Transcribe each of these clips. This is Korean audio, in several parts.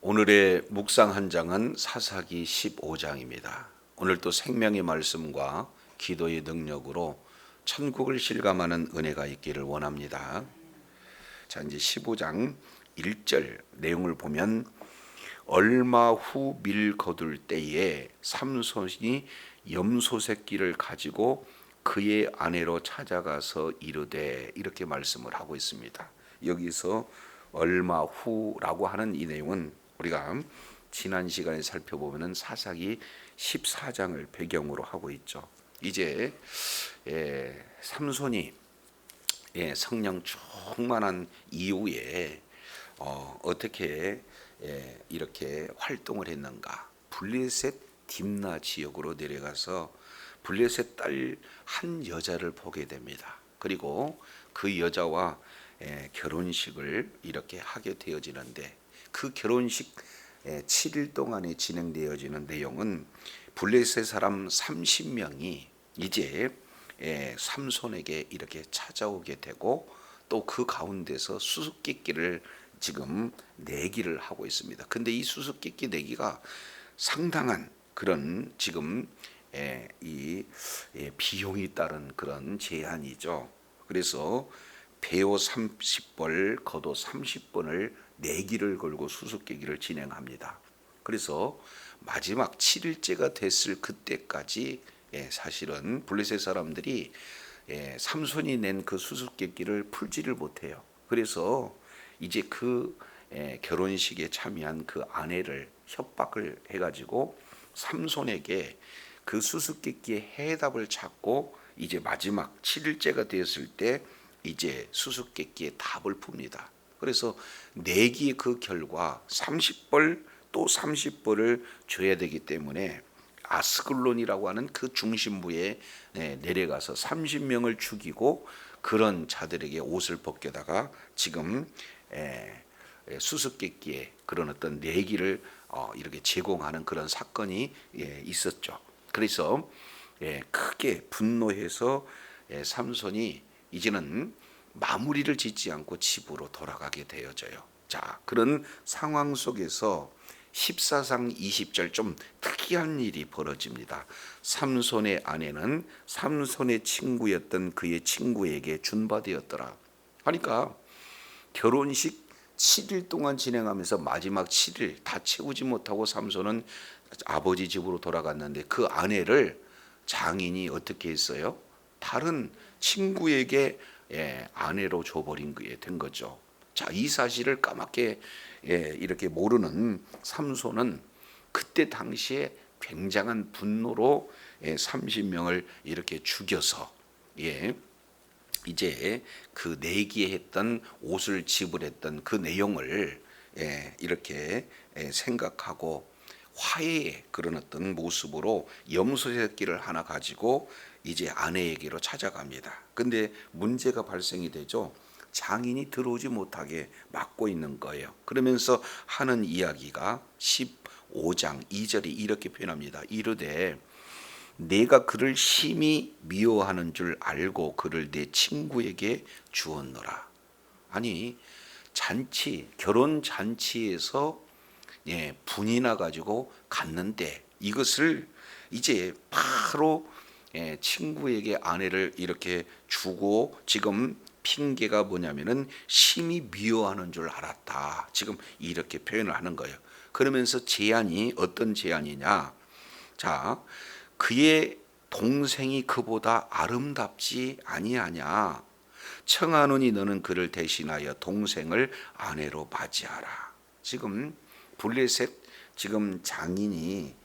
오늘의 묵상 한 장은 사사기 15장입니다. 오늘도 생명의 말씀과 기도의 능력으로 천국을 실감하는 은혜가 있기를 원합니다. 자, 이제 15장 1절 내용을 보면 얼마 후 밀 거둘 때에 삼손이 염소 새끼를 가지고 그의 아내로 찾아가서 이르되, 이렇게 말씀을 하고 있습니다. 여기서 얼마 후라고 하는 이 내용은 우리가 지난 시간에 살펴보면 사사기 14장을 배경으로 하고 있죠. 이제 삼손이 성령 충만한 이후에 어떻게 이렇게 활동을 했는가? 블레셋 딥나 지역으로 내려가서 블레셋 딸 한 여자를 보게 됩니다. 그리고 그 여자와 결혼식을 이렇게 하게 되어지는데, 그 결혼식 7일 동안에 진행되어지는 내용은 블레셋 사람 30명이 이제 삼손에게 이렇게 찾아오게 되고, 또 그 가운데서 수수께끼를 지금 내기를 하고 있습니다. 근데 이 수수께끼 내기가 상당한 그런 지금 이 비용이 따른 그런 제한이죠. 그래서 배옷 30벌, 겉옷 30번을 내기를 걸고 수수께끼를 진행합니다. 그래서 마지막 7일째가 됐을 그때까지 사실은 블레셋 사람들이 삼손이 낸 그 수수께끼를 풀지를 못해요. 그래서 이제 그 결혼식에 참여한 그 아내를 협박을 해가지고 삼손에게 그 수수께끼의 해답을 찾고, 이제 마지막 7일째가 되었을 때 이제 수수께끼의 답을 풉니다. 그래서 내기의 그 결과 30벌 또 30벌을 줘야 되기 때문에 아스글론이라고 하는 그 중심부에 내려가서 30명을 죽이고 그런 자들에게 옷을 벗겨다가 지금 수수께끼의 그런 어떤 내기를 이렇게 제공하는 그런 사건이 있었죠. 그래서 크게 분노해서 삼손이 이제는 마무리를 짓지 않고 집으로 돌아가게 되어져요. 자, 그런 상황 속에서 14장 20절 좀 특이한 일이 벌어집니다. 삼손의 아내는 삼손의 친구였던 그의 친구에게 준바되었더라. 그러니까 결혼식 7일 동안 진행하면서 마지막 7일 다 채우지 못하고 삼손은 아버지 집으로 돌아갔는데, 그 아내를 장인이 어떻게 했어요? 다른 친구에게 아내로 줘버린 게 된 거죠. 자, 이 사실을 까맣게 이렇게 모르는 삼손은 그때 당시에 굉장한 분노로 30명을 이렇게 죽여서 이제 그 내기에 했던 옷을 지불했던 그 내용을 이렇게 생각하고 화해의 그런 어떤 모습으로 염소 새끼를 하나 가지고 이제 아내에게로 찾아갑니다. 근데 문제가 발생이 되죠. 장인이 들어오지 못하게 막고 있는 거예요. 그러면서 하는 이야기가 15장 2절이 이렇게 표현합니다. 이르되 내가 그를 심히 미워하는 줄 알고 그를 내 친구에게 주었노라. 아니, 잔치, 결혼 잔치에서 분이 나 가지고 갔는데 이것을 이제 바로 친구에게 아내를 이렇게 주고, 지금 핑계가 뭐냐면은 심히 미워하는 줄 알았다. 지금 이렇게 표현을 하는 거예요. 그러면서 제안이 어떤 제안이냐? 자, 그의 동생이 그보다 아름답지 아니하냐? 청하노니 너는 그를 대신하여 동생을 아내로 맞이하라. 지금 블레셋 지금 장인이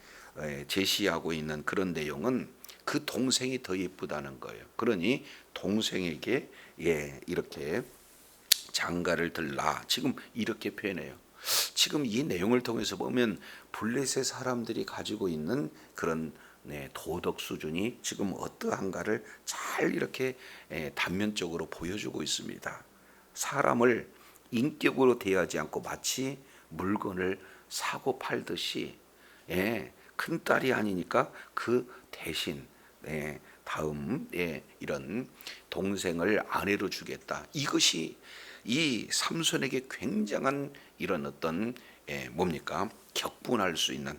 제시하고 있는 그런 내용은 그 동생이 더 예쁘다는 거예요. 그러니 동생에게 이렇게 장가를 들라. 지금 이렇게 표현해요. 지금 이 내용을 통해서 보면 블레셋 사람들이 가지고 있는 그런 도덕 수준이 지금 어떠한가를 잘 이렇게 단면적으로 보여주고 있습니다. 사람을 인격으로 대하지 않고 마치 물건을 사고 팔듯이 큰 딸이 아니니까 그 대신 다음 이런 동생을 아내로 주겠다. 이것이 이 삼손에게 굉장한 이런 어떤 뭡니까? 격분할 수 있는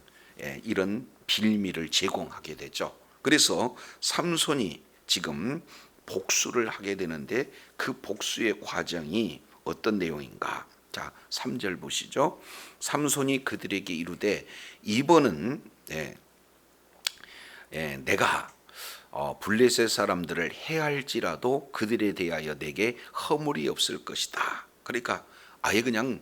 이런 빌미를 제공하게 되죠. 그래서 삼손이 지금 복수를 하게 되는데 그 복수의 과정이 어떤 내용인가? 자, 3절 보시죠. 삼손이 그들에게 이르되 이번은 내가 블레셋 사람들을 해할지라도 그들에 대하여 내게 허물이 없을 것이다. 그러니까 아예 그냥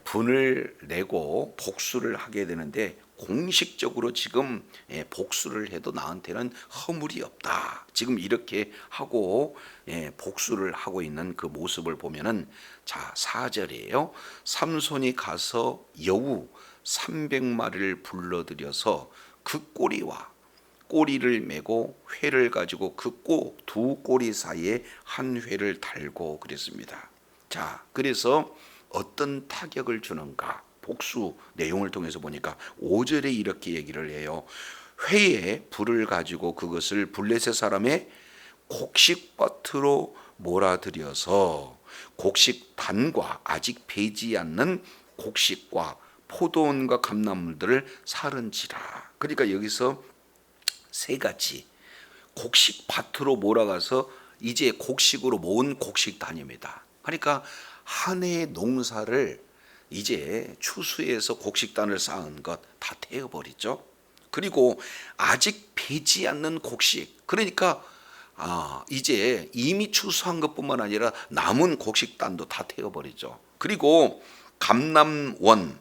분을 내고 복수를 하게 되는데 공식적으로 지금 복수를 해도 나한테는 허물이 없다. 지금 이렇게 하고 복수를 하고 있는 그 모습을 보면은 자 4절이에요. 삼손이 가서 여우 300마리를 불러들여서 그 꼬리를 메고 회를 가지고 그 두 꼬리 사이에 한 회를 달고 그랬습니다. 자, 그래서 어떤 타격을 주는가? 복수 내용을 통해서 보니까 5절에 이렇게 얘기를 해요. 회에 불을 가지고 그것을 블레셋 사람의 곡식밭으로 몰아들여서 곡식단과 아직 배지 않는 곡식과 포도원과 감나물들을 사른지라. 그러니까 여기서 세 가지 곡식밭으로 몰아가서 이제 곡식으로 모은 곡식단입니다. 그러니까 한 해의 농사를 이제 추수해서 곡식단을 쌓은 것 다 태워버리죠. 그리고 아직 배지 않는 곡식, 그러니까 이제 이미 추수한 것뿐만 아니라 남은 곡식단도 다 태워버리죠. 그리고 감남원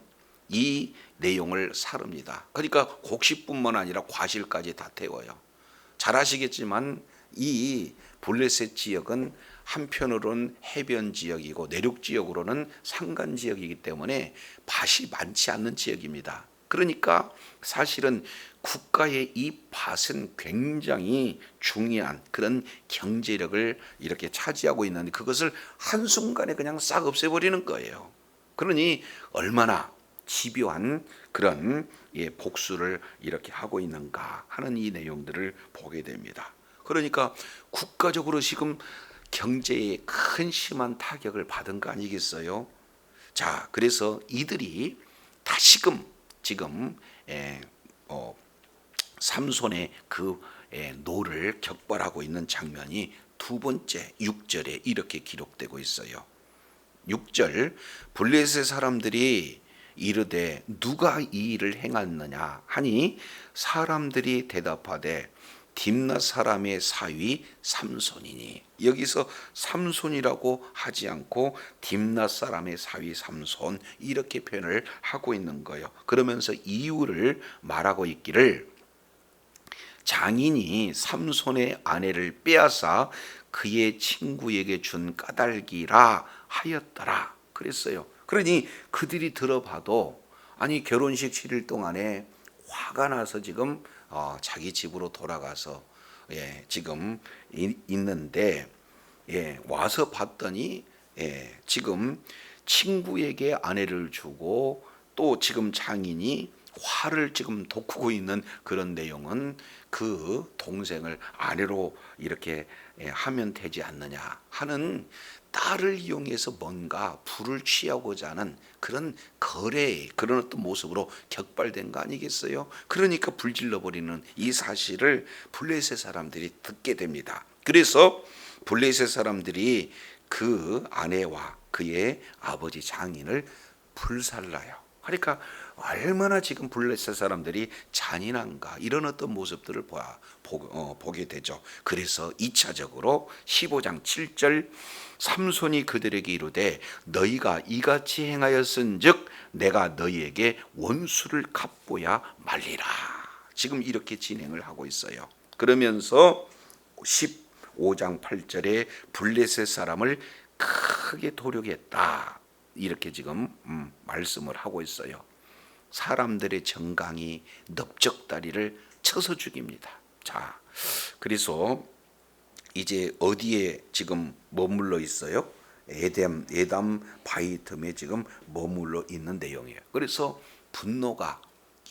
이 내용을 사릅니다. 그러니까 곡식뿐만 아니라 과실까지 다 태워요. 잘 아시겠지만 이 블레셋 지역은 한편으로는 해변 지역이고 내륙 지역으로는 산간 지역이기 때문에 밭이 많지 않는 지역입니다. 그러니까 사실은 국가의 이 밭은 굉장히 중요한 그런 경제력을 이렇게 차지하고 있는데 그것을 한순간에 그냥 싹 없애버리는 거예요. 그러니 얼마나 집요한 그런 복수를 이렇게 하고 있는가 하는 이 내용들을 보게 됩니다. 그러니까 국가적으로 지금 경제에 큰 심한 타격을 받은 거 아니겠어요? 자, 그래서 이들이 다시금 지금 삼손의 그 노를 격발하고 있는 장면이 두 번째 6절에 이렇게 기록되고 있어요. 6절 블레셋 사람들이 이르되 누가 이 일을 행하느냐 하니 사람들이 대답하되 딥낫 사람의 사위 삼손이니. 여기서 삼손이라고 하지 않고 딥낫 사람의 사위 삼손 이렇게 표현을 하고 있는 거예요. 그러면서 이유를 말하고 있기를 장인이 삼손의 아내를 빼앗아 그의 친구에게 준 까닭이라 하였더라 그랬어요. 그러니 그들이 들어봐도 아니 결혼식 7일 동안에 화가 나서 지금 자기 집으로 돌아가서 지금 있는데 와서 봤더니 지금 친구에게 아내를 주고 또 지금 장인이 화를 지금 돋구고 있는 그런 내용은 그 동생을 아내로 이렇게 하면 되지 않느냐 하는 딸을 이용해서 뭔가 부를 취하고자 하는 그런 거래 그런 어떤 모습으로 격발된 거 아니겠어요? 그러니까 불질러 버리는 이 사실을 블레셋 사람들이 듣게 됩니다. 그래서 블레셋 사람들이 그 아내와 그의 아버지 장인을 불살라요. 그러니까 얼마나 지금 블레셋 사람들이 잔인한가 이런 어떤 모습들을 보게 되죠. 그래서 2차적으로 15장 7절 삼손이 그들에게 이르되 너희가 이같이 행하였은즉 내가 너희에게 원수를 갚고야 말리라. 지금 이렇게 진행을 하고 있어요. 그러면서 15장 8절에 블레셋 사람을 크게 도륙했다. 이렇게 지금 말씀을 하고 있어요. 사람들의 정강이 넓적다리를 쳐서 죽입니다. 자, 그래서 이제 어디에 지금 머물러 있어요? 에담 바위 틈에 지금 머물러 있는 내용이에요. 그래서 분노가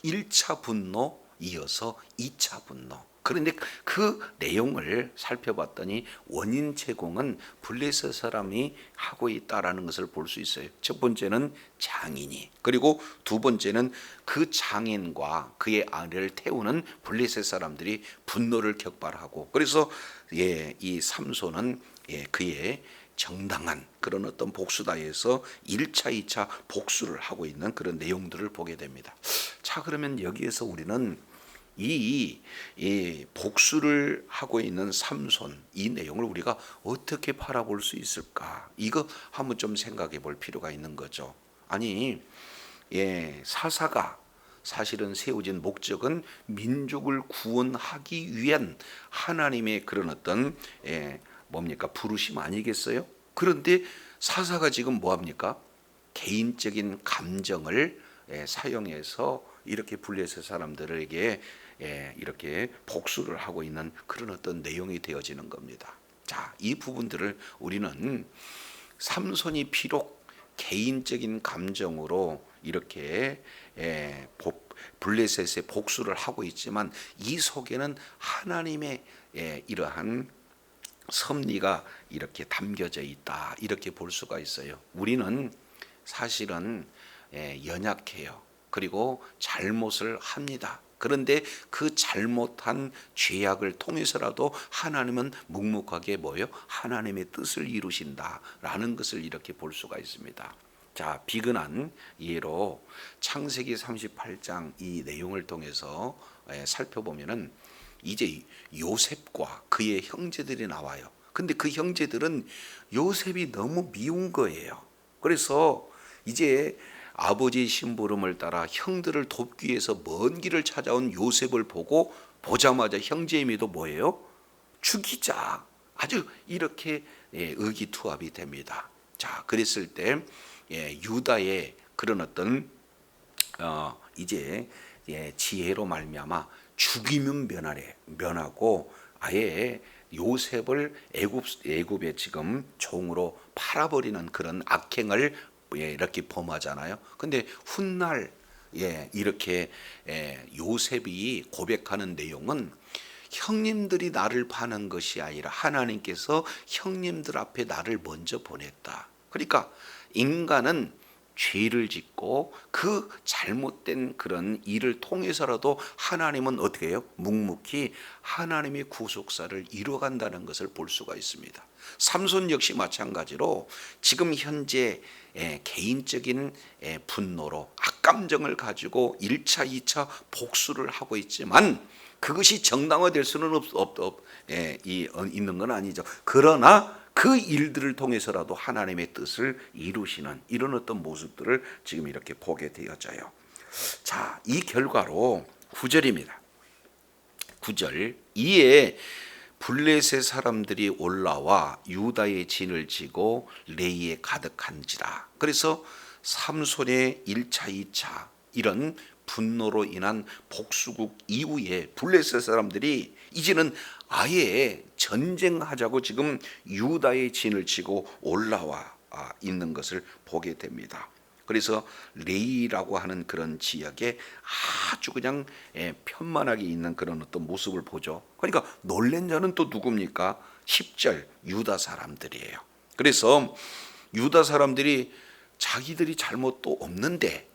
1차 분노 이어서 2차 분노. 그런데 그 내용을 살펴봤더니 원인 제공은 블레셋 사람이 하고 있다라는 것을 볼 수 있어요. 첫 번째는 장인이, 그리고 두 번째는 그 장인과 그의 아내를 태우는 블레셋 사람들이 분노를 격발하고, 그래서 이 삼손은 그의 정당한 그런 어떤 복수다에서 1차, 2차 복수를 하고 있는 그런 내용들을 보게 됩니다. 자, 그러면 여기에서 우리는 이 복수를 하고 있는 삼손, 이 내용을 우리가 어떻게 바라볼 수 있을까? 이거 한번 좀 생각해 볼 필요가 있는 거죠. 아니, 사사가 사실은 세워진 목적은 민족을 구원하기 위한 하나님의 그런 어떤 뭡니까? 부르심 아니겠어요? 그런데 사사가 지금 뭐합니까? 개인적인 감정을 사용해서 이렇게 블레셋 사람들에게 이렇게 복수를 하고 있는 그런 어떤 내용이 되어지는 겁니다. 자, 이 부분들을 우리는 삼손이 비록 개인적인 감정으로 이렇게 블레셋의 복수를 하고 있지만 이 속에는 하나님의 이러한 섭리가 이렇게 담겨져 있다, 이렇게 볼 수가 있어요. 우리는 사실은 연약해요. 그리고 잘못을 합니다. 그런데 그 잘못한 죄악을 통해서라도 하나님은 묵묵하게 하나님의 뜻을 이루신다라는 것을 이렇게 볼 수가 있습니다. 자, 비근한 예로 창세기 38장 이 내용을 통해서 살펴보면은 이제 요셉과 그의 형제들이 나와요. 근데 그 형제들은 요셉이 너무 미운 거예요. 그래서 이제 아버지의 심부름을 따라 형들을 돕기 위해서 먼 길을 찾아온 요셉을 보자마자 형제임에도 뭐예요? 죽이자. 아주 이렇게 의기투합이 됩니다. 자, 그랬을 때 유다의 그런 어떤 이제 지혜로 말미암아 죽이면 면하고 아예 요셉을 애굽에 지금 종으로 팔아버리는 그런 악행을 이렇게 범하잖아요. 근데 훗날 이렇게 요셉이 고백하는 내용은 형님들이 나를 파는 것이 아니라 하나님께서 형님들 앞에 나를 먼저 보냈다. 그러니까 인간은 죄를 짓고 그 잘못된 그런 일을 통해서라도 하나님은 어떻게 해요? 묵묵히 하나님의 구속사를 이루어간다는 것을 볼 수가 있습니다. 삼손 역시 마찬가지로 지금 현재 개인적인 분노로 악감정을 가지고 1차, 2차 복수를 하고 있지만 그것이 정당화될 수는 있는 건 아니죠. 그러나 그 일들을 통해서라도 하나님의 뜻을 이루시는 이런 어떤 모습들을 지금 이렇게 보게 되어져요. 자, 이 결과로 9절입니다. 9절, 이에 블레셋 사람들이 올라와 유다의 진을 치고 레이에 가득한지라. 그래서 삼손의 1차, 2차 이런 분노로 인한 복수국 이후에 블레셋 사람들이 이제는 아예 전쟁하자고 지금 유다의 진을 치고 올라와 있는 것을 보게 됩니다. 그래서 레이라고 하는 그런 지역에 아주 그냥 편만하게 있는 그런 어떤 모습을 보죠. 그러니까 놀란 자는 또 누굽니까? 10절 유다 사람들이에요. 그래서 유다 사람들이 자기들이 잘못도 없는데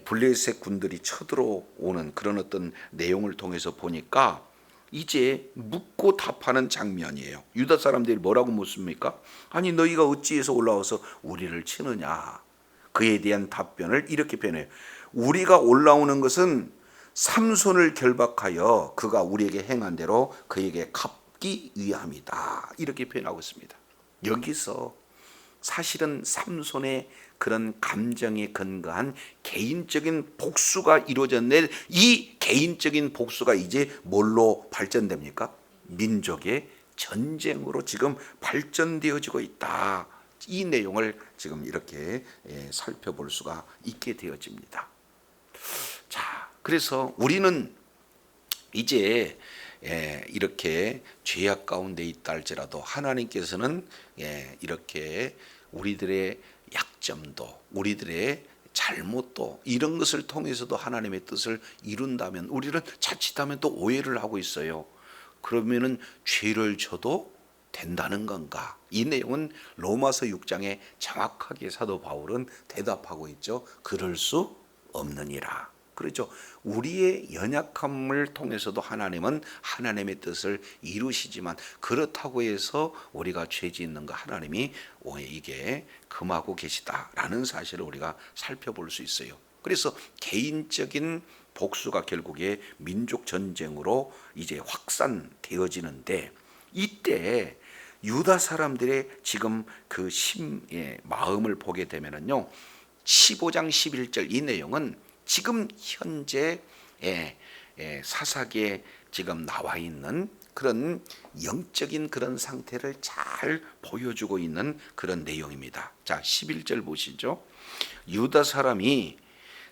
블레셋 군들이 쳐들어오는 그런 어떤 내용을 통해서 보니까 이제 묻고 답하는 장면이에요. 유다 사람들이 뭐라고 묻습니까? 아니 너희가 어찌해서 올라와서 우리를 치느냐. 그에 대한 답변을 이렇게 표현해요. 우리가 올라오는 것은 삼손을 결박하여 그가 우리에게 행한 대로 그에게 갚기 위함이다. 이렇게 표현하고 있습니다. 여기서 사실은 삼손의 그런 감정에 근거한 개인적인 복수가 이루어졌는데 이 개인적인 복수가 이제 뭘로 발전됩니까? 민족의 전쟁으로 지금 발전되어지고 있다. 이 내용을 지금 이렇게 살펴볼 수가 있게 되어집니다. 자, 그래서 우리는 이제 이렇게 죄악 가운데 있다 할지라도 하나님께서는 이렇게 우리들의 약점도 우리들의 잘못도 이런 것을 통해서도 하나님의 뜻을 이룬다면 우리는 자칫하면 또 오해를 하고 있어요. 그러면은 죄를 져도 된다는 건가? 이 내용은 로마서 6장에 정확하게 사도 바울은 대답하고 있죠. 그럴 수 없느니라. 그렇죠. 우리의 연약함을 통해서도 하나님은 하나님의 뜻을 이루시지만 그렇다고 해서 우리가 죄 짓는 거 하나님이 이게 금하고 계시다라는 사실을 우리가 살펴볼 수 있어요. 그래서 개인적인 복수가 결국에 민족 전쟁으로 이제 확산되어지는데 이때 유다 사람들의 지금 그 마음을 보게 되면은요 15장 11절 이 내용은 지금 현재 사사기에 지금 나와 있는 그런 영적인 그런 상태를 잘 보여주고 있는 그런 내용입니다. 자, 11절 보시죠. 유다 사람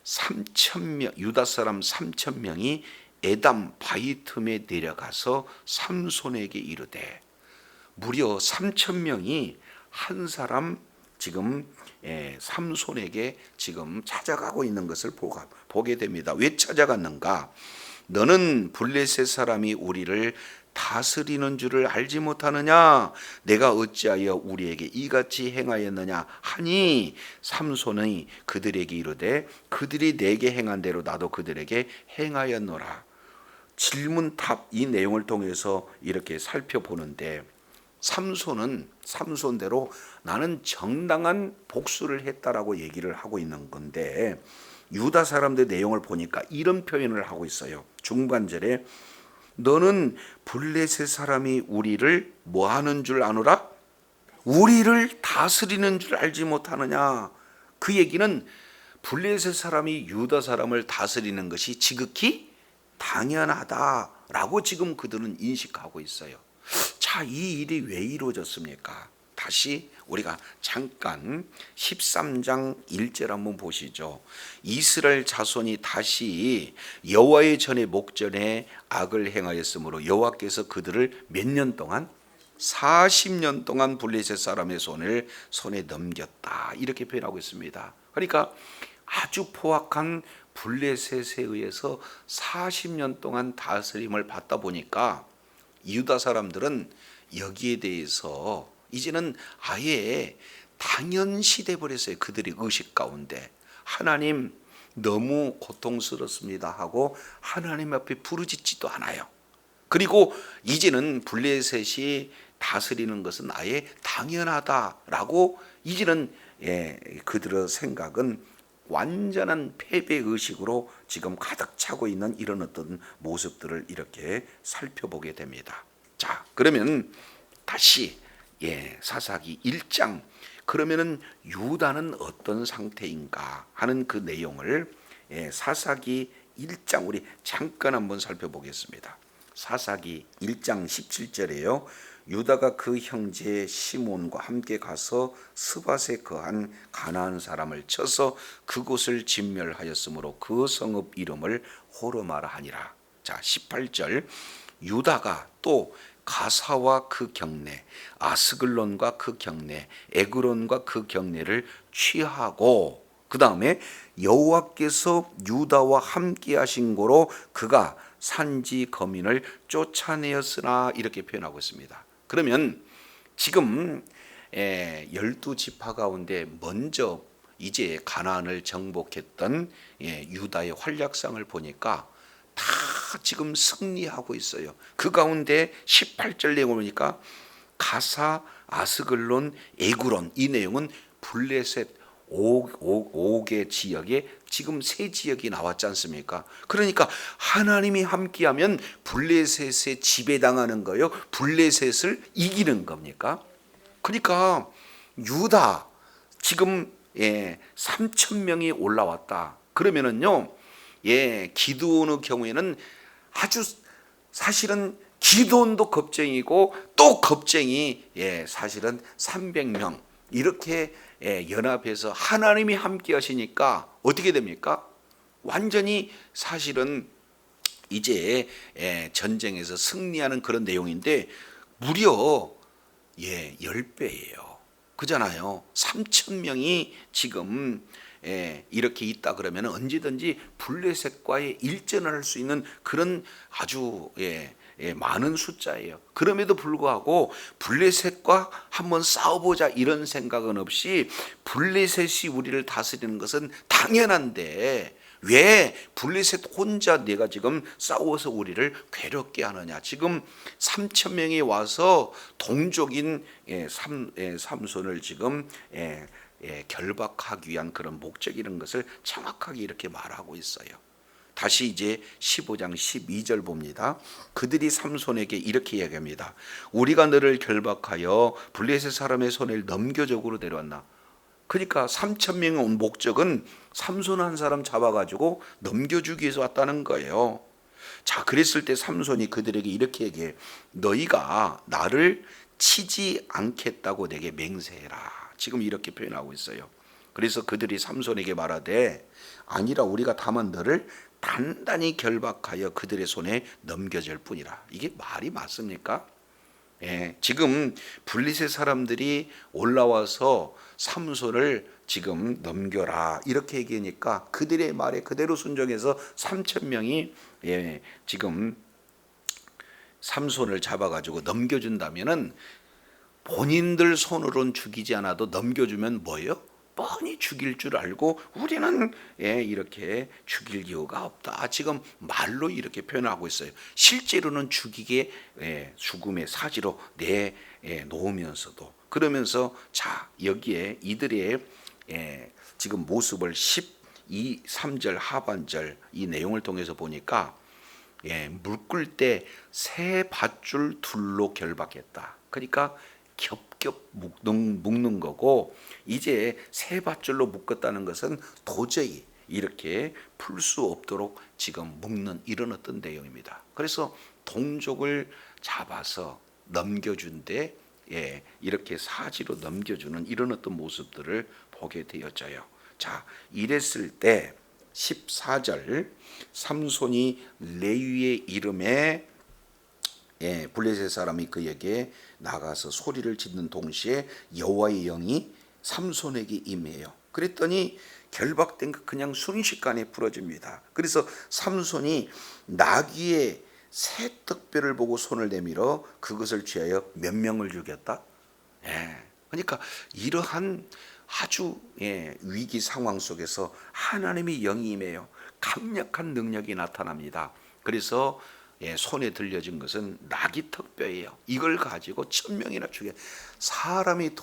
3,000명이 에담 바위 틈에 내려가서 삼손에게 이르되 무려 3,000명이 한 사람 지금 삼손에게 지금 찾아가고 있는 것을 보게 됩니다. 왜 찾아갔는가? 너는 블레셋 사람이 우리를 다스리는 줄을 알지 못하느냐? 내가 어찌하여 우리에게 이같이 행하였느냐 하니 삼손이 그들에게 이르되 그들이 내게 행한 대로 나도 그들에게 행하였노라. 질문탑 이 내용을 통해서 이렇게 살펴보는데 삼손대로 나는 정당한 복수를 했다라고 얘기를 하고 있는 건데 유다 사람들 내용을 보니까 이런 표현을 하고 있어요. 중반절에 너는 블레셋 사람이 우리를 뭐 하는 줄 아노라? 우리를 다스리는 줄 알지 못하느냐? 그 얘기는 블레셋 사람이 유다 사람을 다스리는 것이 지극히 당연하다라고 지금 그들은 인식하고 있어요. 자, 이 일이 왜 이루어졌습니까? 다시 우리가 잠깐 13장 1절 한번 보시죠. 이스라엘 자손이 다시 여호와의 전에 목전에 악을 행하였으므로 여호와께서 그들을 몇 년 동안 40년 동안 블레셋 사람의 손에 넘겼다 이렇게 표현하고 있습니다. 그러니까 아주 포악한 블레셋에 의해서 40년 동안 다스림을 받다 보니까 유다 사람들은 여기에 대해서 이제는 아예 당연시 돼 버렸어요. 그들이 의식 가운데 하나님 너무 고통스럽습니다 하고 하나님 앞에 부르짖지도 않아요. 그리고 이제는 블레셋이 다스리는 것은 아예 당연하다라고 이제는 그들의 생각은 완전한 패배 의식으로 지금 가득 차고 있는 이런 어떤 모습들을 이렇게 살펴보게 됩니다. 자, 그러면 다시 사사기 1장 그러면은 유다는 어떤 상태인가 하는 그 내용을 사사기 1장 우리 잠깐 한번 살펴보겠습니다. 사사기 1장 17절에요. 유다가 그 형제 시몬과 함께 가서 스밧에 거한 가나안 사람을 쳐서 그곳을 진멸하였으므로 그 성읍 이름을 호르마라 하니라. 자, 18절 유다가 또 가사와 그 경내, 아스글론과 그 경내, 에그론과 그 경내를 취하고 그 다음에 여호와께서 유다와 함께 하신 고로 그가 산지 거민을 쫓아내었으나 이렇게 표현하고 있습니다. 그러면 지금 12지파 가운데 먼저 이제 가나안을 정복했던 유다의 활약상을 보니까 다 지금 승리하고 있어요. 그 가운데 18절 내용을 보니까 가사, 아스글론, 에그론 이 내용은 블레셋 5개 지역에 지금 세 지역이 나왔지 않습니까? 그러니까 하나님이 함께하면 블레셋에 지배당하는 거요. 블레셋을 이기는 겁니까? 그러니까 유다 지금 3,000명이 올라왔다. 그러면은요, 기드온의 경우에는 아주 사실은 기드온도 겁쟁이고 또 겁쟁이 사실은 300명 이렇게 연합해서 하나님이 함께 하시니까 어떻게 됩니까? 완전히 사실은 이제 전쟁에서 승리하는 그런 내용인데 무려 10배예요. 그잖아요. 3,000명이 지금 이렇게 있다 그러면 언제든지 블레셋과의 일전을 할 수 있는 그런 아주 많은 숫자예요. 그럼에도 불구하고 블레셋과 한번 싸워보자 이런 생각은 없이 블레셋이 우리를 다스리는 것은 당연한데 왜 블레셋 혼자 내가 지금 싸워서 우리를 괴롭게 하느냐. 지금 3천 명이 와서 동족인 삼손을 지금 결박하기 위한 그런 목적 이런 것을 정확하게 이렇게 말하고 있어요. 다시 이제 15장 12절 봅니다. 그들이 삼손에게 이렇게 이야기합니다. 우리가 너를 결박하여 블레셋 사람의 손에 넘겨적으로 데려왔나. 그러니까 3천 명이 온 목적은 삼손 한 사람 잡아가지고 넘겨주기 위해서 왔다는 거예요. 자, 그랬을 때 삼손이 그들에게 이렇게 얘기해. 너희가 나를 치지 않겠다고 내게 맹세해라. 지금 이렇게 표현하고 있어요. 그래서 그들이 삼손에게 말하되 아니라 우리가 다만 너를 단단히 결박하여 그들의 손에 넘겨줄 뿐이라. 이게 말이 맞습니까? 지금 블레셋 사람들이 올라와서 삼손을 지금 넘겨라 이렇게 얘기하니까 그들의 말에 그대로 순종해서 3천 명이 지금 삼손을 잡아가지고 넘겨준다면은 본인들 손으로는 죽이지 않아도 넘겨주면 뭐예요? 뻔히 죽일 줄 알고 우리는 이렇게 죽일 이유가 없다. 지금 말로 이렇게 표현하고 있어요. 실제로는 죽이게 죽음의 사지로 내놓으면서도 그러면서 자 여기에 이들의 지금 모습을 12, 3절 하반절 이 내용을 통해서 보니까 물 끓을 때 새 밧줄 둘로 결박했다. 그러니까 겹겹 묶는 거고 이제 새 밧줄로 묶었다는 것은 도저히 이렇게 풀 수 없도록 지금 묶는 이런 어떤 내용입니다. 그래서 동족을 잡아서 넘겨준데 이렇게 사지로 넘겨주는 이런 어떤 모습들을 보게 되어져요. 자, 이랬을 때 14절 삼손이 레위의 이름에 블레셋 사람이 그에게 나가서 소리를 짓는 동시에 여호와의 영이 삼손에게 임해요. 그랬더니 결박된 것 그냥 순식간에 풀어집니다. 그래서 삼손이 나귀의 새 턱뼈를 보고 손을 내밀어 그것을 취하여 몇 명을 죽였다. 그러니까 이러한 아주 위기 상황 속에서 하나님의 영이 임해요. 강력한 능력이 나타납니다. 그래서 손에 들려진 것은 나귀 턱뼈예요. 이걸 가지고 1,000명이나 죽여 사람이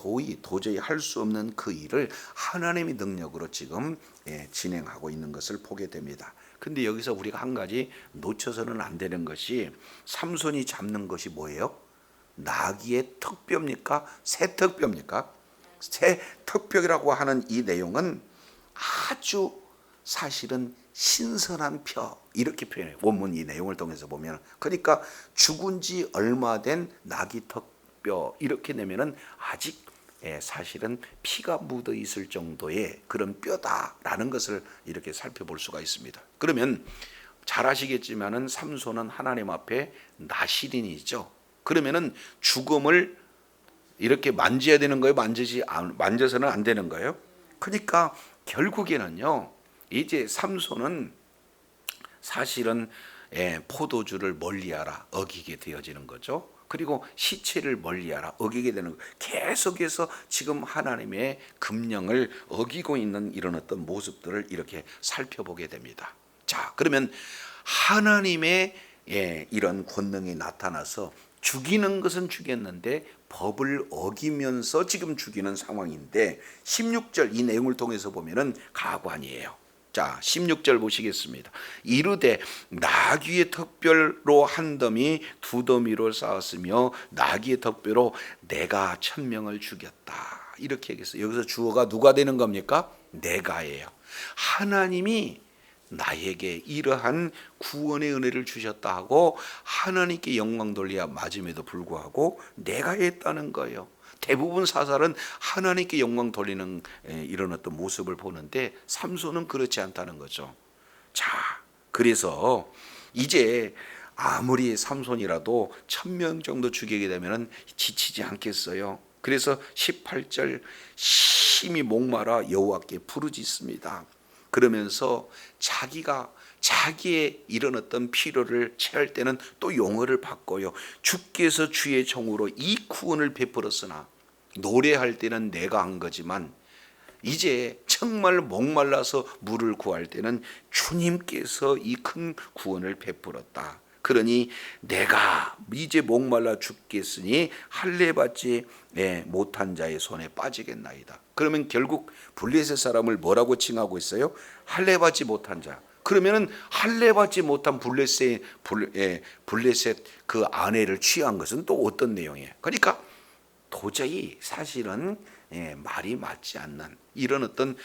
도저히 할 수 없는 그 일을 하나님의 능력으로 지금 진행하고 있는 것을 보게 됩니다. 근데 여기서 우리가 한 가지 놓쳐서는 안 되는 것이 삼손이 잡는 것이 뭐예요? 나귀의 턱뼈입니까? 새 턱뼈입니까? 새 턱뼈라고 하는 이 내용은 아주 사실은 신선한 뼈 이렇게 표현해요. 원문 이 내용을 통해서 보면 그러니까 죽은 지 얼마 된 나귀 턱뼈 이렇게 내면은 아직 사실은 피가 묻어 있을 정도의 그런 뼈다라는 것을 이렇게 살펴볼 수가 있습니다. 그러면 잘 아시겠지만은 삼손은 하나님 앞에 나시린이죠. 그러면은 죽음을 이렇게 만져야 되는 거예요? 만져서는 안 되는 거예요? 그러니까 결국에는요. 이제 삼손은 사실은 포도주를 멀리하라 어기게 되어지는 거죠. 그리고 시체를 멀리하라 어기게 되는 거. 계속해서 지금 하나님의 금령을 어기고 있는 이런 어떤 모습들을 이렇게 살펴보게 됩니다. 자, 그러면 하나님의 이런 권능이 나타나서 죽이는 것은 죽였는데 법을 어기면서 지금 죽이는 상황인데 16절 이 내용을 통해서 보면은 가관이에요. 자, 16절 보시겠습니다. 이르되 나귀의 턱뼈로 한 더미 두 더미로 쌓았으며 나귀의 턱뼈로 내가 1,000명을 죽였다. 이렇게 얘기했어요. 여기서 주어가 누가 되는 겁니까? 내가예요. 하나님이 나에게 이러한 구원의 은혜를 주셨다 하고 하나님께 영광 돌려야 맞음에도 불구하고 내가 했다는 거예요. 대부분 사살은 하나님께 영광 돌리는 이런 어떤 모습을 보는데 삼손은 그렇지 않다는 거죠. 자, 그래서 이제 아무리 삼손이라도 1,000명 정도 죽이게 되면 지치지 않겠어요. 그래서 18절 심히 목마라 여호와께 부르짖습니다. 그러면서 자기가 자기의 이런 어떤 필요를 채할 때는 또 용어를 바꿔요. 주께서 주의 종으로 이 구원을 베풀었으나, 노래할 때는 내가 한 거지만 이제 정말 목말라서 물을 구할 때는 주님께서 이 큰 구원을 베풀었다. 그러니 내가 이제 목말라 죽겠으니 할례 받지 못한 자의 손에 빠지겠나이다. 그러면 결국 블레셋 사람을 뭐라고 칭하고 있어요? 할례 받지 못한 자. 그러면은 할례 받지 못한 블레셋 그 아내를 취한 것은 또 어떤 내용이에요? 그러니까 도저히 사실은 말이 맞지 않는 이런 어떤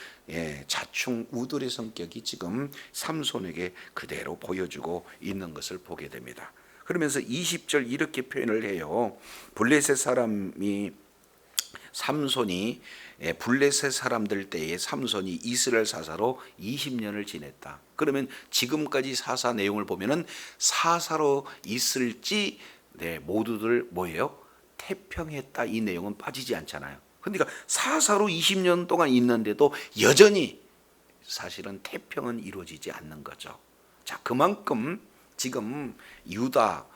자충 우돌의 성격이 지금 삼손에게 그대로 보여주고 있는 것을 보게 됩니다. 그러면서 20절 이렇게 표현을 해요. 블레셋 사람이 삼손이 블레셋 사람들 때에 삼손이 이스라엘 사사로 20년을 지냈다. 그러면 지금까지 사사 내용을 보면은 사사로 있을지 모두들 뭐예요? 태평했다. 이 내용은 빠지지 않잖아요. 그러니까 사사로 20년 동안 있는데도 여전히 사실은 태평은 이루어지지 않는 거죠. 자, 그만큼 지금 유다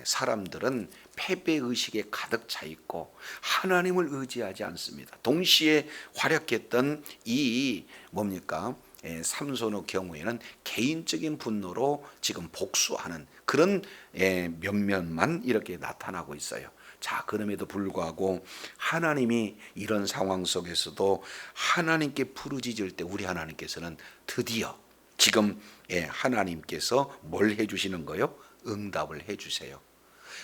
사람들은 패배의식에 가득 차 있고 하나님을 의지하지 않습니다. 동시에 활약했던 이 뭡니까? 삼손의 경우에는 개인적인 분노로 지금 복수하는 그런 면면만 이렇게 나타나고 있어요. 자, 그럼에도 불구하고 하나님이 이런 상황 속에서도 하나님께 부르짖을 때 우리 하나님께서는 드디어 지금 하나님께서 뭘 해주시는 거요? 응답을 해주세요.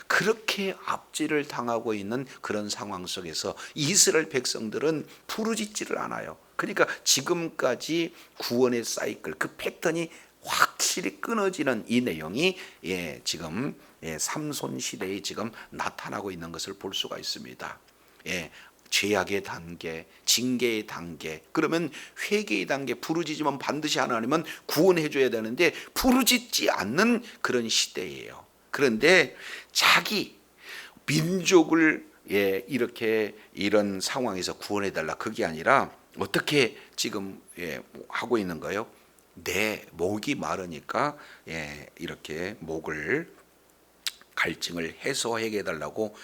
그렇게 압제를 당하고 있는 그런 상황 속에서 이스라엘 백성들은 부르짖지를 않아요. 그러니까 지금까지 구원의 사이클, 그 패턴이 확실히 끊어지는 이 내용이 지금 삼손 시대에 지금 나타나고 있는 것을 볼 수가 있습니다. 죄악의 단계, 징계의 단계, 그러면 회개의 단계, 부르짖으면 반드시 하나님은 구원해 줘야 되는데 부르짖지 않는 그런 시대예요. 그런데 자기 민족을 이렇게 이런 상황에서 구원해 달라, 그게 아니라 어떻게 지금 하고 있는 거예요? 내 목이 마르니까 이렇게 목을 갈증을 해소해 달라고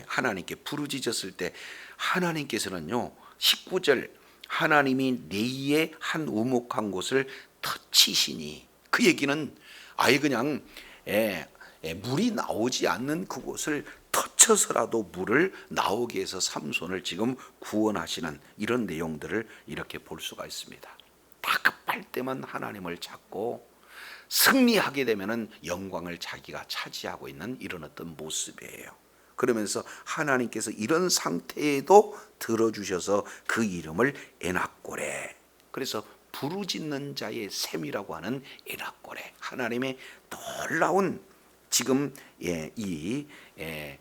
하나님께 부르짖었을 때 하나님께서는요 19절 하나님이 내 이에 한 우목한 곳을 터치시니, 그 얘기는 아예 그냥 물이 나오지 않는 그곳을 터쳐서라도 물을 나오게 해서 삼손을 지금 구원하시는 이런 내용들을 이렇게 볼 수가 있습니다. 다급할 때만 하나님을 찾고 승리하게 되면은 영광을 자기가 차지하고 있는 이런 어떤 모습이에요. 그러면서 하나님께서 이런 상태에도 들어주셔서 그 이름을 에낙고레, 그래서 부르짖는 자의 셈이라고 하는 에낙고레, 하나님의 놀라운 지금 이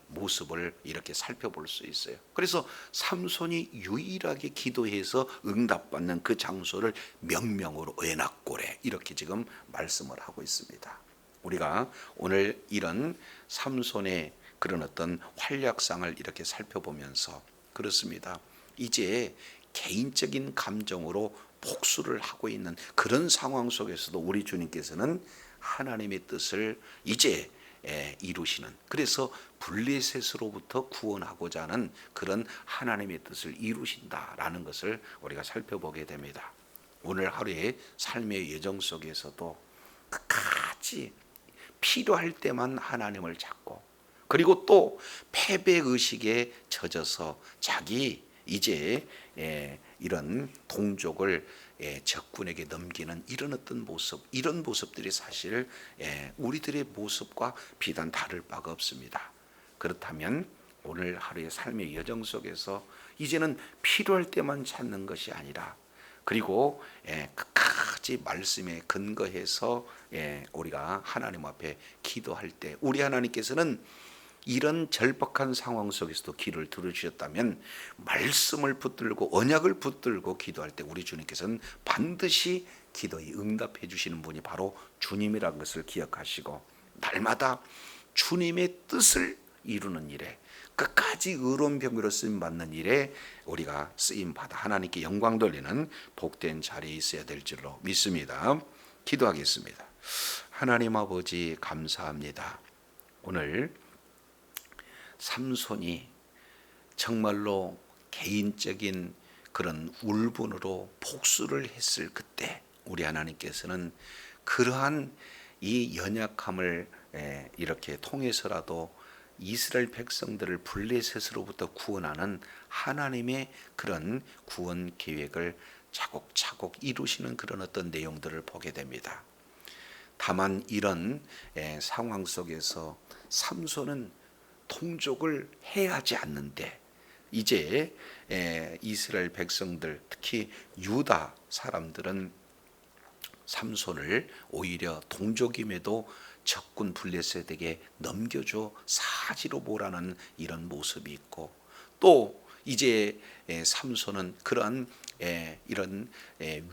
모습을 이렇게 살펴볼 수 있어요. 그래서 삼손이 유일하게 기도해서 응답받는 그 장소를 명명으로 에낙고레 이렇게 지금 말씀을 하고 있습니다. 우리가 오늘 이런 삼손의 그런 어떤 활약상을 이렇게 살펴보면서 그렇습니다. 이제 개인적인 감정으로 복수를 하고 있는 그런 상황 속에서도 우리 주님께서는 하나님의 뜻을 이제 이루시는, 그래서 블레셋으로부터 구원하고자 하는 그런 하나님의 뜻을 이루신다라는 것을 우리가 살펴보게 됩니다. 오늘 하루의 삶의 여정 속에서도 끝까지 필요할 때만 하나님을 찾고, 그리고 또 패배의식에 젖어서 자기 이제 이런 동족을 적군에게 넘기는 이런 어떤 모습, 이런 모습들이 사실 우리들의 모습과 비단 다를 바가 없습니다. 그렇다면 오늘 하루의 삶의 여정 속에서 이제는 필요할 때만 찾는 것이 아니라, 그리고 끝까지 말씀에 근거해서 우리가 하나님 앞에 기도할 때 우리 하나님께서는 이런 절박한 상황 속에서도 기도를 들어주셨다면 말씀을 붙들고 언약을 붙들고 기도할 때 우리 주님께서는 반드시 기도에 응답해 주시는 분이 바로 주님이라는 것을 기억하시고, 날마다 주님의 뜻을 이루는 일에, 끝까지 의로운 병으로 쓰임 받는 일에 우리가 쓰임 받아 하나님께 영광 돌리는 복된 자리에 있어야 될 줄로 믿습니다. 기도하겠습니다. 하나님 아버지 감사합니다. 오늘 삼손이 정말로 개인적인 그런 울분으로 복수를 했을 그때 우리 하나님께서는 그러한 이 연약함을 이렇게 통해서라도 이스라엘 백성들을 블레셋으로부터 구원하는 하나님의 그런 구원 계획을 차곡차곡 이루시는 그런 어떤 내용들을 보게 됩니다. 다만 이런 상황 속에서 삼손은 동족을 해하지 않는데 이제 이스라엘 백성들, 특히 유다 사람들은 삼손을 오히려 동족임에도 적군 블레셋에게 넘겨줘 사지로 몰아넣는 이런 모습이 있고, 또 이제 삼손은 그러한 이런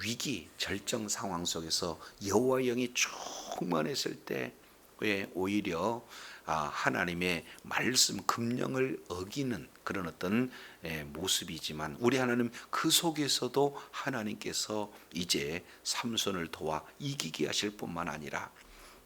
위기 절정 상황 속에서 여호와의 영이 충만했을 때 오히려 하나님의 말씀 금령을 어기는 그런 어떤 모습이지만, 우리 하나님 그 속에서도 하나님께서 이제 삼손을 도와 이기게 하실 뿐만 아니라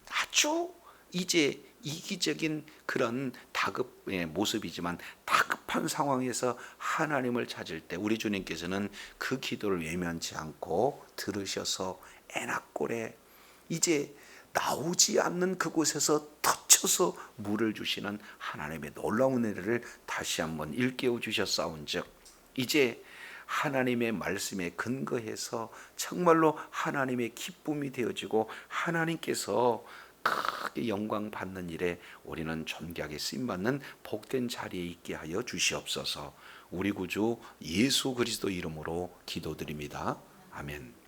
아주 이제 이기적인 그런 다급 모습이지만 다급한 상황에서 하나님을 찾을 때 우리 주님께서는 그 기도를 외면치 않고 들으셔서 에낙골에 이제 나오지 않는 그곳에서 터쳐서 물을 주시는 하나님의 놀라운 은혜를 다시 한번 일깨워 주셨사온즉, 이제 하나님의 말씀에 근거해서 정말로 하나님의 기쁨이 되어지고 하나님께서 크게 영광 받는 일에 우리는 존귀하게 쓰임받는 복된 자리에 있게 하여 주시옵소서. 우리 구주 예수 그리스도 이름으로 기도드립니다. 아멘.